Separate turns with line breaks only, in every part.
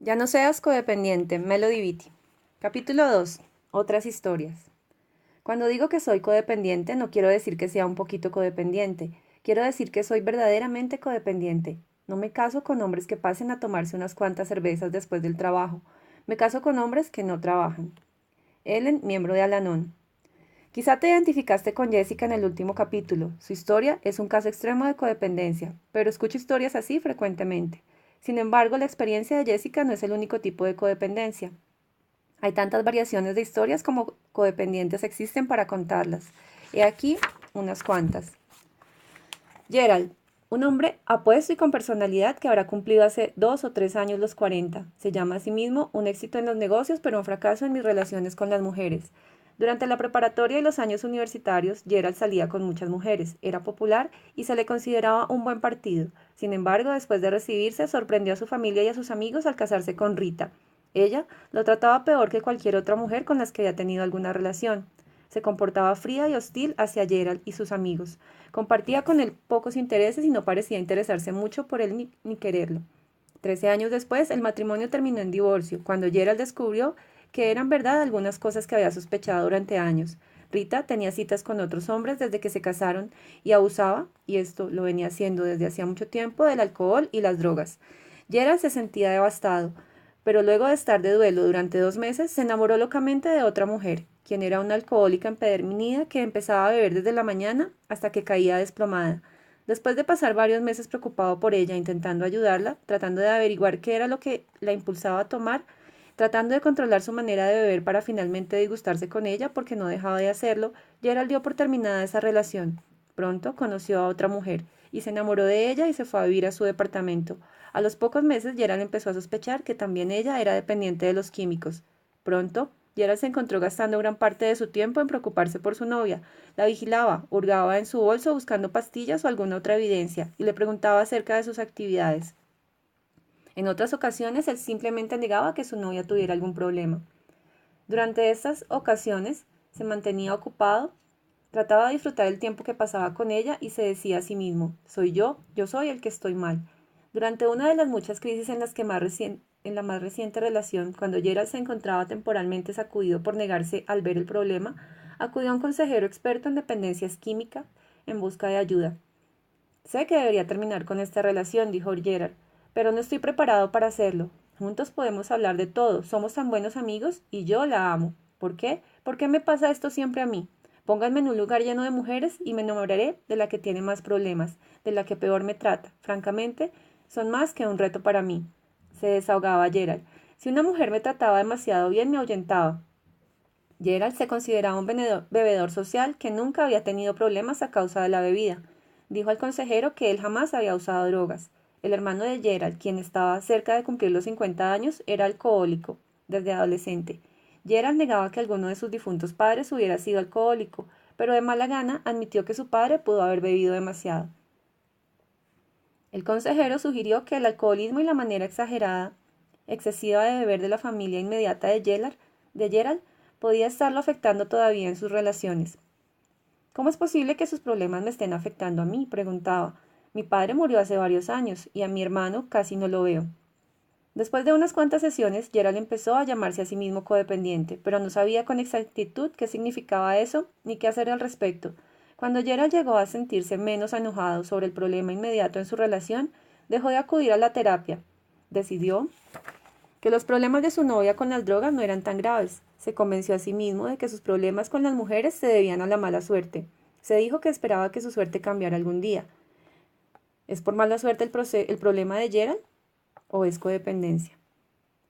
Ya no seas codependiente, Melody Beatty. Capítulo 2. Otras historias. Cuando digo que soy codependiente, no quiero decir que sea un poquito codependiente. Quiero decir que soy verdaderamente codependiente. No me caso con hombres que pasen a tomarse unas cuantas cervezas después del trabajo. Me caso con hombres que no trabajan. Ellen, miembro de Al-Anon. Quizá te identificaste con Jessica en el último capítulo. Su historia es un caso extremo de codependencia, pero escucho historias así frecuentemente. Sin embargo, la experiencia de Jessica no es el único tipo de codependencia. Hay tantas variaciones de historias como codependientes existen para contarlas. He aquí unas cuantas. Gerald, un hombre apuesto y con personalidad que habrá cumplido hace 2 o 3 años los 40. Se llama a sí mismo un éxito en los negocios, pero un fracaso en mis relaciones con las mujeres. Durante la preparatoria y los años universitarios, Gerald salía con muchas mujeres, era popular y se le consideraba un buen partido. Sin embargo, después de recibirse, sorprendió a su familia y a sus amigos al casarse con Rita. Ella lo trataba peor que cualquier otra mujer con las que había tenido alguna relación. Se comportaba fría y hostil hacia Gerald y sus amigos. Compartía con él pocos intereses y no parecía interesarse mucho por él ni quererlo. 13 años después, el matrimonio terminó en divorcio, cuando Gerald descubrió que eran verdad algunas cosas que había sospechado durante años. Rita tenía citas con otros hombres desde que se casaron y abusaba, y esto lo venía haciendo desde hacía mucho tiempo, del alcohol y las drogas. Gerald se sentía devastado, pero luego de estar de duelo durante 2 meses, se enamoró locamente de otra mujer, quien era una alcohólica empedernida que empezaba a beber desde la mañana hasta que caía desplomada. Después de pasar varios meses preocupado por ella, intentando ayudarla, tratando de averiguar qué era lo que la impulsaba a tomar, tratando de controlar su manera de beber para finalmente disgustarse con ella porque no dejaba de hacerlo, Gerald dio por terminada esa relación. Pronto conoció a otra mujer y se enamoró de ella y se fue a vivir a su departamento. A los pocos meses, Gerald empezó a sospechar que también ella era dependiente de los químicos. Pronto, Gerald se encontró gastando gran parte de su tiempo en preocuparse por su novia. La vigilaba, hurgaba en su bolso buscando pastillas o alguna otra evidencia, y le preguntaba acerca de sus actividades. En otras ocasiones, él simplemente negaba que su novia tuviera algún problema. Durante estas ocasiones, se mantenía ocupado, trataba de disfrutar el tiempo que pasaba con ella y se decía a sí mismo, soy yo soy el que estoy mal. Durante una de las muchas crisis en las que en la más reciente relación, cuando Gerald se encontraba temporalmente sacudido por negarse al ver el problema, acudió a un consejero experto en dependencias químicas en busca de ayuda. Sé que debería terminar con esta relación, dijo Gerald, pero no estoy preparado para hacerlo. Juntos podemos hablar de todo, somos tan buenos amigos y yo la amo. ¿Por qué? ¿Por qué me pasa esto siempre a mí? Pónganme en un lugar lleno de mujeres y me enamoraré de la que tiene más problemas, de la que peor me trata. Francamente, son más que un reto para mí. Se desahogaba Gerald. Si una mujer me trataba demasiado bien, me ahuyentaba. Gerald se consideraba un bebedor social que nunca había tenido problemas a causa de la bebida. Dijo al consejero que él jamás había usado drogas. El hermano de Gerald, quien estaba cerca de cumplir los 50 años, era alcohólico desde adolescente. Gerald negaba que alguno de sus difuntos padres hubiera sido alcohólico, pero de mala gana admitió que su padre pudo haber bebido demasiado. El consejero sugirió que el alcoholismo y la manera excesiva de beber de la familia inmediata de Gerald podía estarlo afectando todavía en sus relaciones. ¿Cómo es posible que sus problemas me estén afectando a mí?, preguntaba. Mi padre murió hace varios años y a mi hermano casi no lo veo. Después de unas cuantas sesiones, Gerald empezó a llamarse a sí mismo codependiente, pero no sabía con exactitud qué significaba eso ni qué hacer al respecto. Cuando Gerald llegó a sentirse menos enojado sobre el problema inmediato en su relación, dejó de acudir a la terapia. Decidió que los problemas de su novia con las drogas no eran tan graves. Se convenció a sí mismo de que sus problemas con las mujeres se debían a la mala suerte. Se dijo que esperaba que su suerte cambiara algún día. ¿Es por mala suerte el problema de Gerald o es codependencia?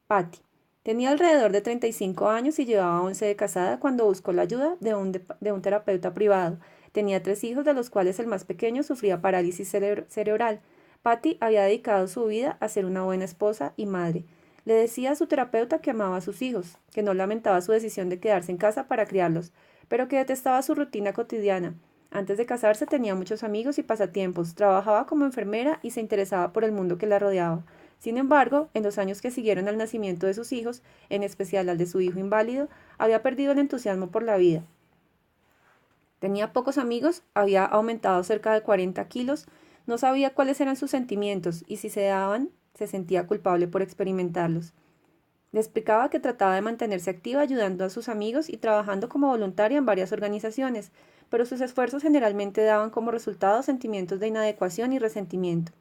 Patty. Tenía alrededor de 35 años y llevaba 11 de casada cuando buscó la ayuda de un terapeuta privado. Tenía 3 hijos, de los cuales el más pequeño sufría parálisis cerebral. Patty había dedicado su vida a ser una buena esposa y madre. Le decía a su terapeuta que amaba a sus hijos, que no lamentaba su decisión de quedarse en casa para criarlos, pero que detestaba su rutina cotidiana. Antes de casarse tenía muchos amigos y pasatiempos, trabajaba como enfermera y se interesaba por el mundo que la rodeaba. Sin embargo, en los años que siguieron al nacimiento de sus hijos, en especial al de su hijo inválido, había perdido el entusiasmo por la vida. Tenía pocos amigos, había aumentado cerca de 40 kilos, no sabía cuáles eran sus sentimientos y si se daban Se sentía culpable por experimentarlos. Le explicaba que trataba de mantenerse activa ayudando a sus amigos y trabajando como voluntaria en varias organizaciones, pero sus esfuerzos generalmente daban como resultado sentimientos de inadecuación y resentimiento.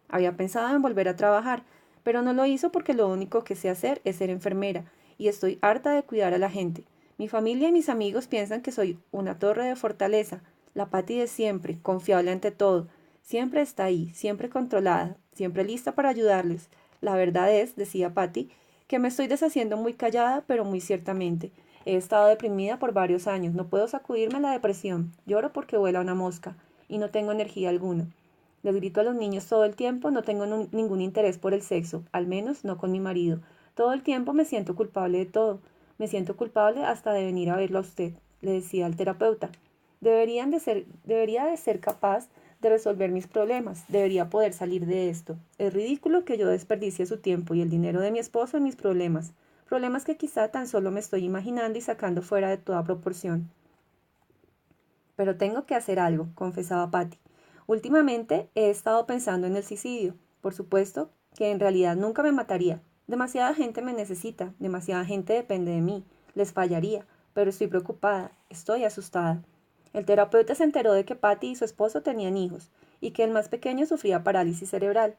Había pensado en volver a trabajar, pero no lo hizo porque lo único que sé hacer es ser enfermera, y estoy harta de cuidar a la gente. Mi familia y mis amigos piensan que soy una torre de fortaleza, la Patty de siempre, confiable ante todo. Siempre está ahí, siempre controlada, siempre lista para ayudarles. La verdad es, decía Patty, que me estoy deshaciendo muy callada, pero muy ciertamente. He estado deprimida por varios años, no puedo sacudirme la depresión, lloro porque vuela una mosca, y no tengo energía alguna. Les grito a los niños todo el tiempo, no tengo ningún interés por el sexo, al menos no con mi marido. Todo el tiempo me siento culpable de todo. Me siento culpable hasta de venir a verlo a usted, le decía al terapeuta. Debería de ser capaz de resolver mis problemas, debería poder salir de esto. Es ridículo que yo desperdicie su tiempo y el dinero de mi esposo en mis problemas, problemas que quizá tan solo me estoy imaginando y sacando fuera de toda proporción. Pero tengo que hacer algo, confesaba Patty. Últimamente he estado pensando en el suicidio. Por supuesto que en realidad nunca me mataría. Demasiada gente me necesita, demasiada gente depende de mí. Les fallaría, pero estoy preocupada, estoy asustada. El terapeuta se enteró de que Patty y su esposo tenían hijos y que el más pequeño sufría parálisis cerebral.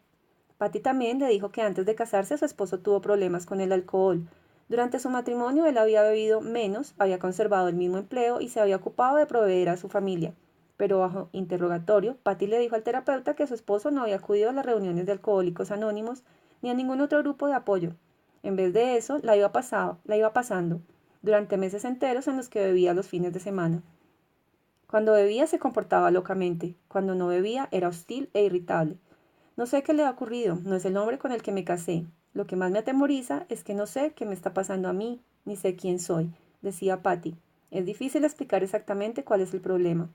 Patty también le dijo que antes de casarse su esposo tuvo problemas con el alcohol. Durante su matrimonio él había bebido menos, había conservado el mismo empleo y se había ocupado de proveer a su familia. Pero bajo interrogatorio, Patty le dijo al terapeuta que su esposo no había acudido a las reuniones de Alcohólicos Anónimos ni a ningún otro grupo de apoyo. En vez de eso, la iba pasando, durante meses enteros en los que bebía los fines de semana. Cuando bebía se comportaba locamente, cuando no bebía era hostil e irritable. No sé qué le ha ocurrido, no es el hombre con el que me casé. Lo que más me atemoriza es que no sé qué me está pasando a mí, ni sé quién soy, decía Patty. Es difícil explicar exactamente cuál es el problema.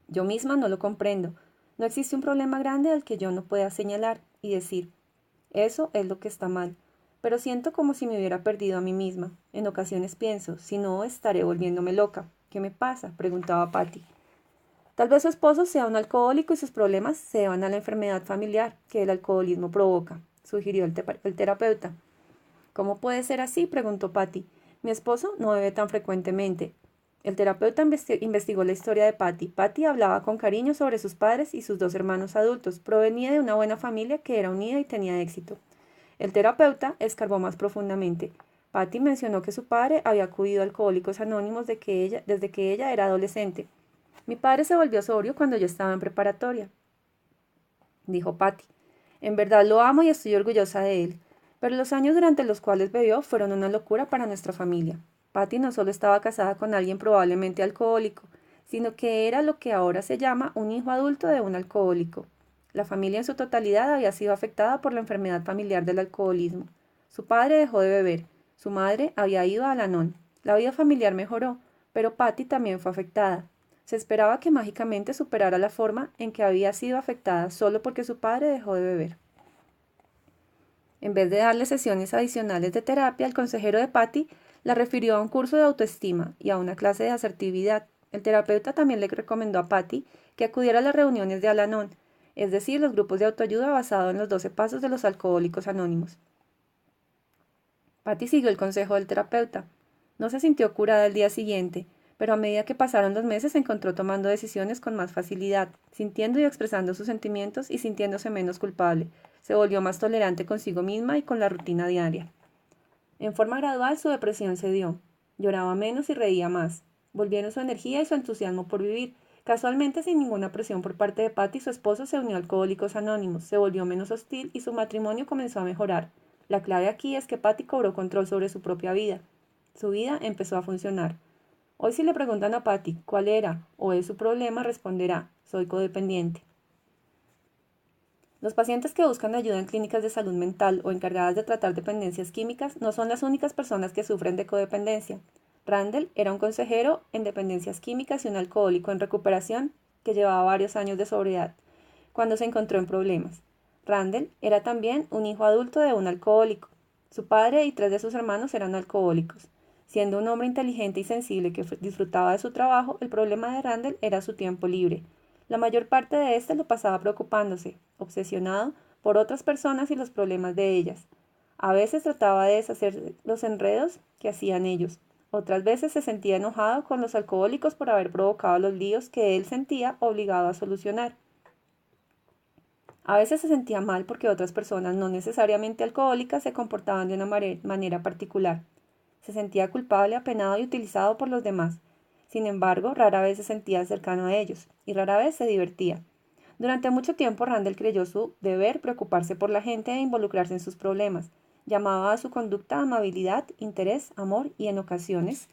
Yo misma no lo comprendo. No existe un problema grande al que yo no pueda señalar y decir, eso es lo que está mal. Pero siento como si me hubiera perdido a mí misma. En ocasiones pienso, si no, estaré volviéndome loca. ¿Qué me pasa?, preguntaba Patty. Tal vez su esposo sea un alcohólico y sus problemas se deban a la enfermedad familiar que el alcoholismo provoca, sugirió el terapeuta. ¿Cómo puede ser así?, preguntó Patty. Mi esposo no bebe tan frecuentemente. El terapeuta investigó la historia de Patty. Patty hablaba con cariño sobre sus padres y sus dos hermanos adultos. Provenía de una buena familia que era unida y tenía éxito. El terapeuta escarbó más profundamente. Patty mencionó que su padre había acudido a Alcohólicos Anónimos desde que ella era adolescente. Mi padre se volvió sobrio cuando yo estaba en preparatoria, dijo Patty. En verdad lo amo y estoy orgullosa de él, pero los años durante los cuales bebió fueron una locura para nuestra familia. Patty no solo estaba casada con alguien probablemente alcohólico, sino que era lo que ahora se llama un hijo adulto de un alcohólico. La familia en su totalidad había sido afectada por la enfermedad familiar del alcoholismo. Su padre dejó de beber, su madre había ido a Al-Anon. La vida familiar mejoró, pero Patty también fue afectada. Se esperaba que mágicamente superara la forma en que había sido afectada solo porque su padre dejó de beber. En vez de darle sesiones adicionales de terapia, el consejero de Patty la refirió a un curso de autoestima y a una clase de asertividad. El terapeuta también le recomendó a Patty que acudiera a las reuniones de Al-Anon, es decir, los grupos de autoayuda basados en los 12 pasos de los alcohólicos anónimos. Patty siguió el consejo del terapeuta. No se sintió curada el día siguiente, pero a medida que pasaron los meses se encontró tomando decisiones con más facilidad, sintiendo y expresando sus sentimientos y sintiéndose menos culpable. Se volvió más tolerante consigo misma y con la rutina diaria. En forma gradual su depresión cedió. Lloraba menos y reía más. Volvieron su energía y su entusiasmo por vivir. Casualmente, sin ninguna presión por parte de Patty, su esposo se unió a Alcohólicos Anónimos, se volvió menos hostil y su matrimonio comenzó a mejorar. La clave aquí es que Patty cobró control sobre su propia vida. Su vida empezó a funcionar. Hoy si le preguntan a Patty cuál era o es su problema, responderá, soy codependiente. Los pacientes que buscan ayuda en clínicas de salud mental o encargadas de tratar dependencias químicas no son las únicas personas que sufren de codependencia. Randall era un consejero en dependencias químicas y un alcohólico en recuperación que llevaba varios años de sobriedad, cuando se encontró en problemas. Randall era también un hijo adulto de un alcohólico. Su padre y 3 de sus hermanos eran alcohólicos. Siendo un hombre inteligente y sensible que disfrutaba de su trabajo, el problema de Randall era su tiempo libre. La mayor parte de éste lo pasaba preocupándose, obsesionado por otras personas y los problemas de ellas. A veces trataba de deshacer los enredos que hacían ellos. Otras veces se sentía enojado con los alcohólicos por haber provocado los líos que él sentía obligado a solucionar. A veces se sentía mal porque otras personas no necesariamente alcohólicas se comportaban de una manera particular. Se sentía culpable, apenado y utilizado por los demás. Sin embargo, rara vez se sentía cercano a ellos y rara vez se divertía. Durante mucho tiempo Randall creyó su deber preocuparse por la gente e involucrarse en sus problemas. Llamaba a su conducta amabilidad, interés, amor y en ocasiones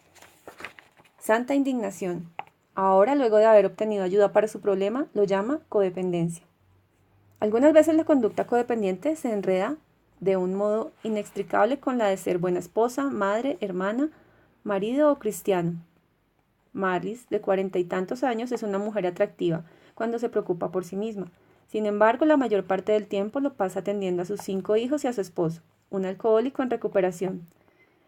santa indignación. Ahora, luego de haber obtenido ayuda para su problema, lo llama codependencia. Algunas veces la conducta codependiente se enreda de un modo inextricable con la de ser buena esposa, madre, hermana, marido o cristiano. Marlis, de 40 y tantos años, es una mujer atractiva cuando se preocupa por sí misma. Sin embargo, la mayor parte del tiempo lo pasa atendiendo a sus 5 hijos y a su esposo, un alcohólico en recuperación.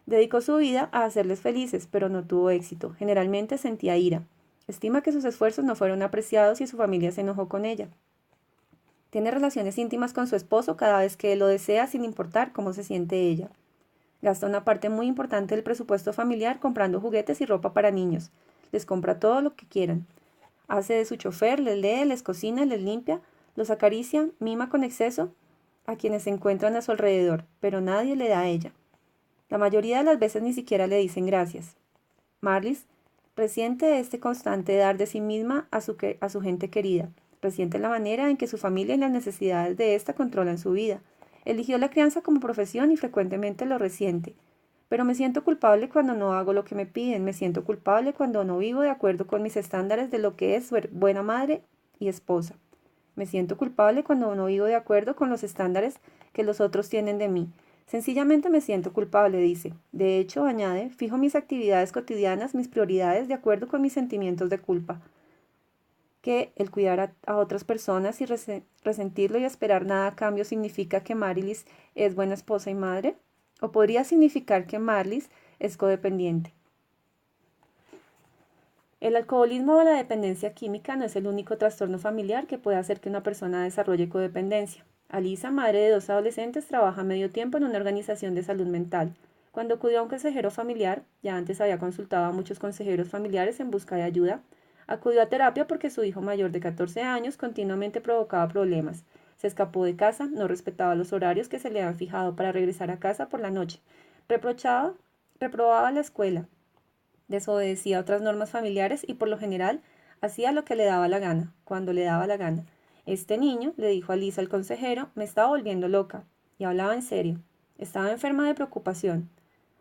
Dedicó su vida a hacerles felices, pero no tuvo éxito. Generalmente sentía ira. Estima que sus esfuerzos no fueron apreciados y su familia se enojó con ella. Tiene relaciones íntimas con su esposo cada vez que él lo desea, sin importar cómo se siente ella. Gasta una parte muy importante del presupuesto familiar comprando juguetes y ropa para niños. Les compra todo lo que quieran. Hace de su chofer, les lee, les cocina, les limpia, los acaricia, mima con exceso a quienes se encuentran a su alrededor, pero nadie le da a ella. La mayoría de las veces ni siquiera le dicen gracias. Marlis resiente este constante dar de sí misma a su gente querida. Resiente la manera en que su familia y las necesidades de ésta controlan su vida. Eligió la crianza como profesión y frecuentemente lo resiente. Pero me siento culpable cuando no hago lo que me piden. Me siento culpable cuando no vivo de acuerdo con mis estándares de lo que es ser buena madre y esposa. Me siento culpable cuando no vivo de acuerdo con los estándares que los otros tienen de mí. Sencillamente me siento culpable, dice. De hecho, añade, fijo mis actividades cotidianas, mis prioridades de acuerdo con mis sentimientos de culpa. Que el cuidar a otras personas y resentirlo y esperar nada a cambio significa que Marlis es buena esposa y madre, o podría significar que Marlis es codependiente. El alcoholismo o la dependencia química no es el único trastorno familiar que puede hacer que una persona desarrolle codependencia. Alisa, madre de 2 adolescentes, trabaja medio tiempo en una organización de salud mental. Cuando acudió a un consejero familiar, ya antes había consultado a muchos consejeros familiares en busca de ayuda, acudió a terapia porque su hijo mayor de 14 años continuamente provocaba problemas. Se escapó de casa, no respetaba los horarios que se le habían fijado para regresar a casa por la noche. Reprobaba la escuela, desobedecía otras normas familiares y por lo general hacía lo que le daba la gana, cuando le daba la gana. Este niño, le dijo a Lisa al consejero, me estaba volviendo loca. Y hablaba en serio. Estaba enferma de preocupación.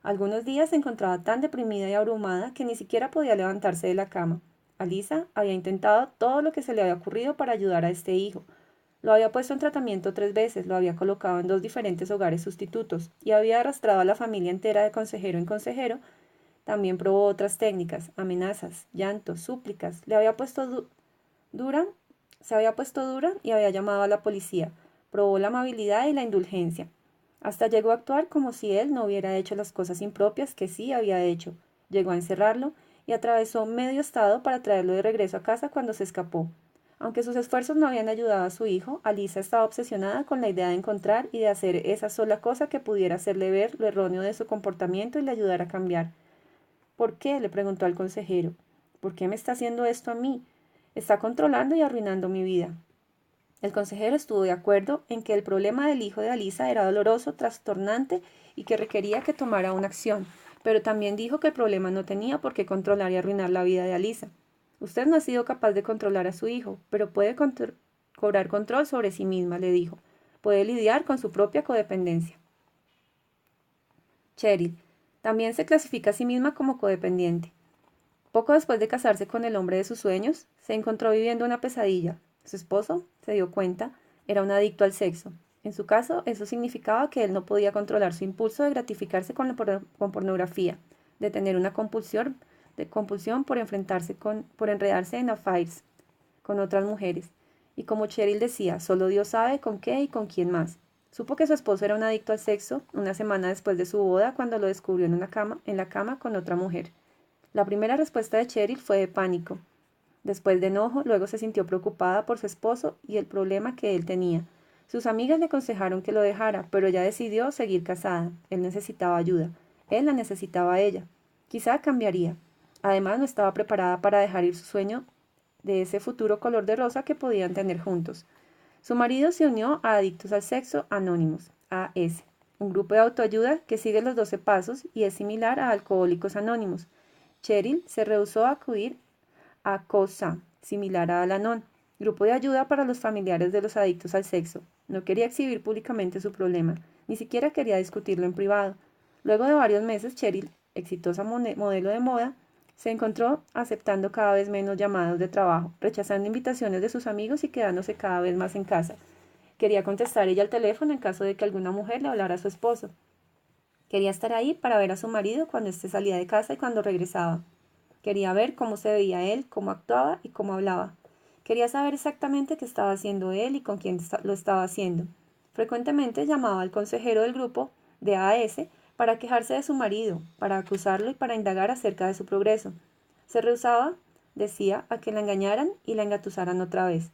Algunos días se encontraba tan deprimida y abrumada que ni siquiera podía levantarse de la cama. Alisa había intentado todo lo que se le había ocurrido para ayudar a este hijo. Lo había puesto en tratamiento 3 veces, lo había colocado en 2 diferentes hogares sustitutos y había arrastrado a la familia entera de consejero en consejero. También probó otras técnicas, amenazas, llantos, súplicas. Se había puesto dura y había llamado a la policía. Probó la amabilidad y la indulgencia. Hasta llegó a actuar como si él no hubiera hecho las cosas impropias que sí había hecho. Llegó a encerrarlo y atravesó medio estado para traerlo de regreso a casa cuando se escapó. Aunque sus esfuerzos no habían ayudado a su hijo, Alisa estaba obsesionada con la idea de encontrar y de hacer esa sola cosa que pudiera hacerle ver lo erróneo de su comportamiento y le ayudara a cambiar. ¿Por qué?, le preguntó al consejero. ¿Por qué me está haciendo esto a mí? Está controlando y arruinando mi vida. El consejero estuvo de acuerdo en que el problema del hijo de Alisa era doloroso, trastornante y que requería que tomara una acción, pero también dijo que el problema no tenía por qué controlar y arruinar la vida de Alisa. Usted no ha sido capaz de controlar a su hijo, pero puede cobrar control sobre sí misma, le dijo. Puede lidiar con su propia codependencia. Cheryl también se clasifica a sí misma como codependiente. Poco después de casarse con el hombre de sus sueños, se encontró viviendo una pesadilla. Su esposo, se dio cuenta, era un adicto al sexo. En su caso, eso significaba que él no podía controlar su impulso de gratificarse con pornografía, de tener una compulsión por enredarse en affairs con otras mujeres. Y como Cheryl decía, solo Dios sabe con qué y con quién más. Supo que su esposo era un adicto al sexo una semana después de su boda cuando lo descubrió en la cama con otra mujer. La primera respuesta de Cheryl fue de pánico. Después de enojo, luego se sintió preocupada por su esposo y el problema que él tenía. Sus amigas le aconsejaron que lo dejara, pero ella decidió seguir casada. Él necesitaba ayuda. Él la necesitaba a ella. Quizá cambiaría. Además, no estaba preparada para dejar ir su sueño de ese futuro color de rosa que podían tener juntos. Su marido se unió a Adictos al Sexo Anónimos, AS, un grupo de autoayuda que sigue los 12 pasos y es similar a Alcohólicos Anónimos. Cheryl se rehusó a acudir a COSA, similar a Al-Anon, grupo de ayuda para los familiares de los adictos al sexo. No quería exhibir públicamente su problema, ni siquiera quería discutirlo en privado. Luego de varios meses, Cheryl, exitosa modelo de moda, se encontró aceptando cada vez menos llamados de trabajo, rechazando invitaciones de sus amigos y quedándose cada vez más en casa. Quería contestar ella al teléfono en caso de que alguna mujer le hablara a su esposo. Quería estar ahí para ver a su marido cuando éste salía de casa y cuando regresaba. Quería ver cómo se veía él, cómo actuaba y cómo hablaba. Quería saber exactamente qué estaba haciendo él y con quién lo estaba haciendo. Frecuentemente llamaba al consejero del grupo de AS para quejarse de su marido, para acusarlo y para indagar acerca de su progreso. Se rehusaba, decía, a que la engañaran y la engatusaran otra vez.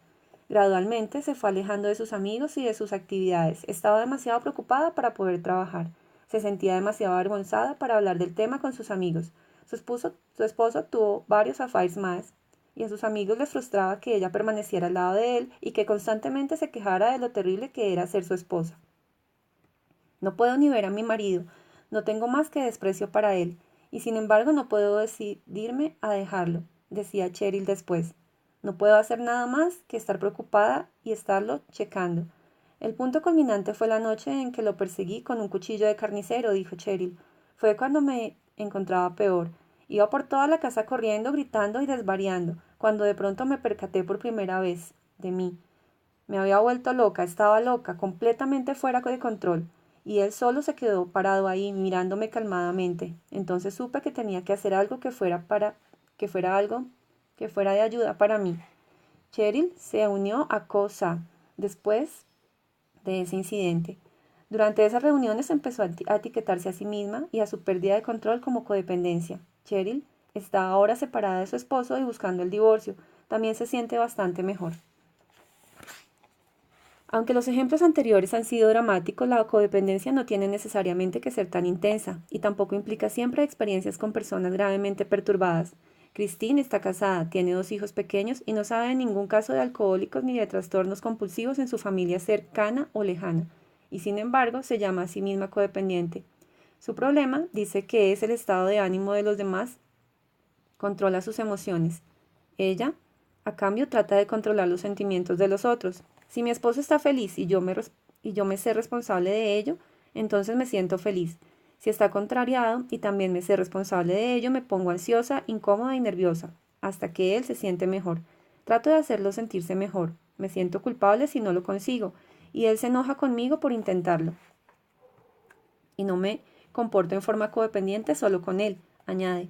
Gradualmente se fue alejando de sus amigos y de sus actividades. Estaba demasiado preocupada para poder trabajar. Se sentía demasiado avergonzada para hablar del tema con sus amigos. Su esposo tuvo varios affairs más y a sus amigos les frustraba que ella permaneciera al lado de él y que constantemente se quejara de lo terrible que era ser su esposa. No puedo ni ver a mi marido, no tengo más que desprecio para él, y sin embargo no puedo decidirme a dejarlo, decía Cheryl después. No puedo hacer nada más que estar preocupada y estarlo checando. El punto culminante fue la noche en que lo perseguí con un cuchillo de carnicero, dijo Cheryl. Fue cuando me encontraba peor. Iba por toda la casa corriendo, gritando y desvariando, cuando de pronto me percaté por primera vez de mí. Me había vuelto loca, estaba loca, completamente fuera de control, y él solo se quedó parado ahí, mirándome calmadamente. Entonces supe que tenía que hacer algo que fuera de ayuda para mí. Cheryl se unió a COSA después de ese incidente. Durante esas reuniones empezó a etiquetarse a sí misma y a su pérdida de control como codependencia. Cheryl está ahora separada de su esposo y buscando el divorcio. También se siente bastante mejor. Aunque los ejemplos anteriores han sido dramáticos, la codependencia no tiene necesariamente que ser tan intensa y tampoco implica siempre experiencias con personas gravemente perturbadas. Christine está casada, tiene 2 hijos pequeños y no sabe de ningún caso de alcohólicos ni de trastornos compulsivos en su familia cercana o lejana, y sin embargo se llama a sí misma codependiente. Su problema, dice que es el estado de ánimo de los demás, controla sus emociones. Ella, a cambio, trata de controlar los sentimientos de los otros. Si mi esposo está feliz y yo me sé responsable de ello, entonces me siento feliz. Si está contrariado y también me sé responsable de ello, me pongo ansiosa, incómoda y nerviosa, hasta que él se siente mejor. Trato de hacerlo sentirse mejor. Me siento culpable si no lo consigo, y él se enoja conmigo por intentarlo. Y no me comporto en forma codependiente solo con él, añade.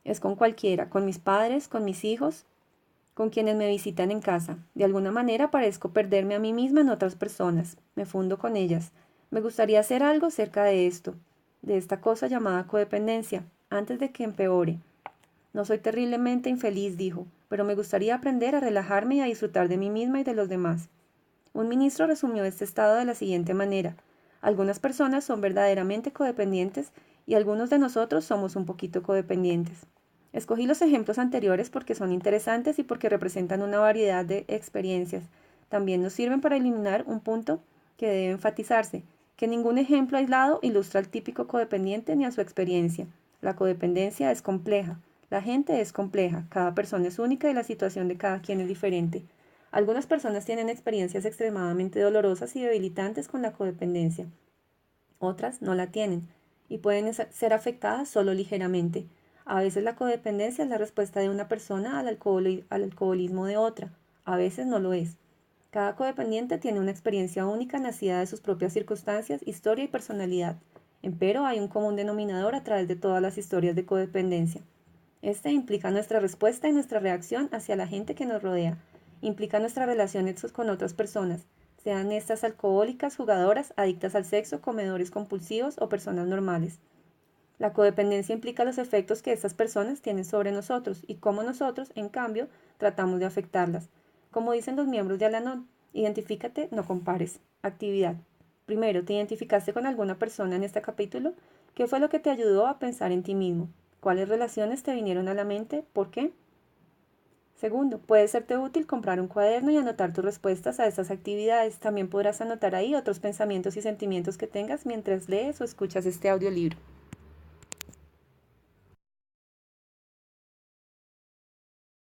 Es con cualquiera, con mis padres, con mis hijos, con quienes me visitan en casa. De alguna manera parezco perderme a mí misma en otras personas. Me fundo con ellas. Me gustaría hacer algo cerca de esto, de esta cosa llamada codependencia, antes de que empeore. No soy terriblemente infeliz, dijo, pero me gustaría aprender a relajarme y a disfrutar de mí misma y de los demás. Un ministro resumió este estado de la siguiente manera. Algunas personas son verdaderamente codependientes y algunos de nosotros somos un poquito codependientes. Escogí los ejemplos anteriores porque son interesantes y porque representan una variedad de experiencias. También nos sirven para eliminar un punto que debe enfatizarse, que ningún ejemplo aislado ilustra al típico codependiente ni a su experiencia. La codependencia es compleja, la gente es compleja, cada persona es única y la situación de cada quien es diferente. Algunas personas tienen experiencias extremadamente dolorosas y debilitantes con la codependencia. Otras no la tienen y pueden ser afectadas solo ligeramente. A veces la codependencia es la respuesta de una persona al alcoholismo de otra. A veces no lo es. Cada codependiente tiene una experiencia única nacida de sus propias circunstancias, historia y personalidad. Empero hay un común denominador a través de todas las historias de codependencia. Este implica nuestra respuesta y nuestra reacción hacia la gente que nos rodea. Implica nuestras relaciones con otras personas, sean estas alcohólicas, jugadoras, adictas al sexo, comedores compulsivos o personas normales. La codependencia implica los efectos que estas personas tienen sobre nosotros y cómo nosotros, en cambio, tratamos de afectarlas. Como dicen los miembros de Al-Anon, Identifícate, no compares. Actividad. Primero, ¿te identificaste con alguna persona en este capítulo? ¿Qué fue lo que te ayudó a pensar en ti mismo? ¿Cuáles relaciones te vinieron a la mente? ¿Por qué? Segundo, puede serte útil comprar un cuaderno y anotar tus respuestas a estas actividades. También podrás anotar ahí otros pensamientos y sentimientos que tengas mientras lees o escuchas este audiolibro.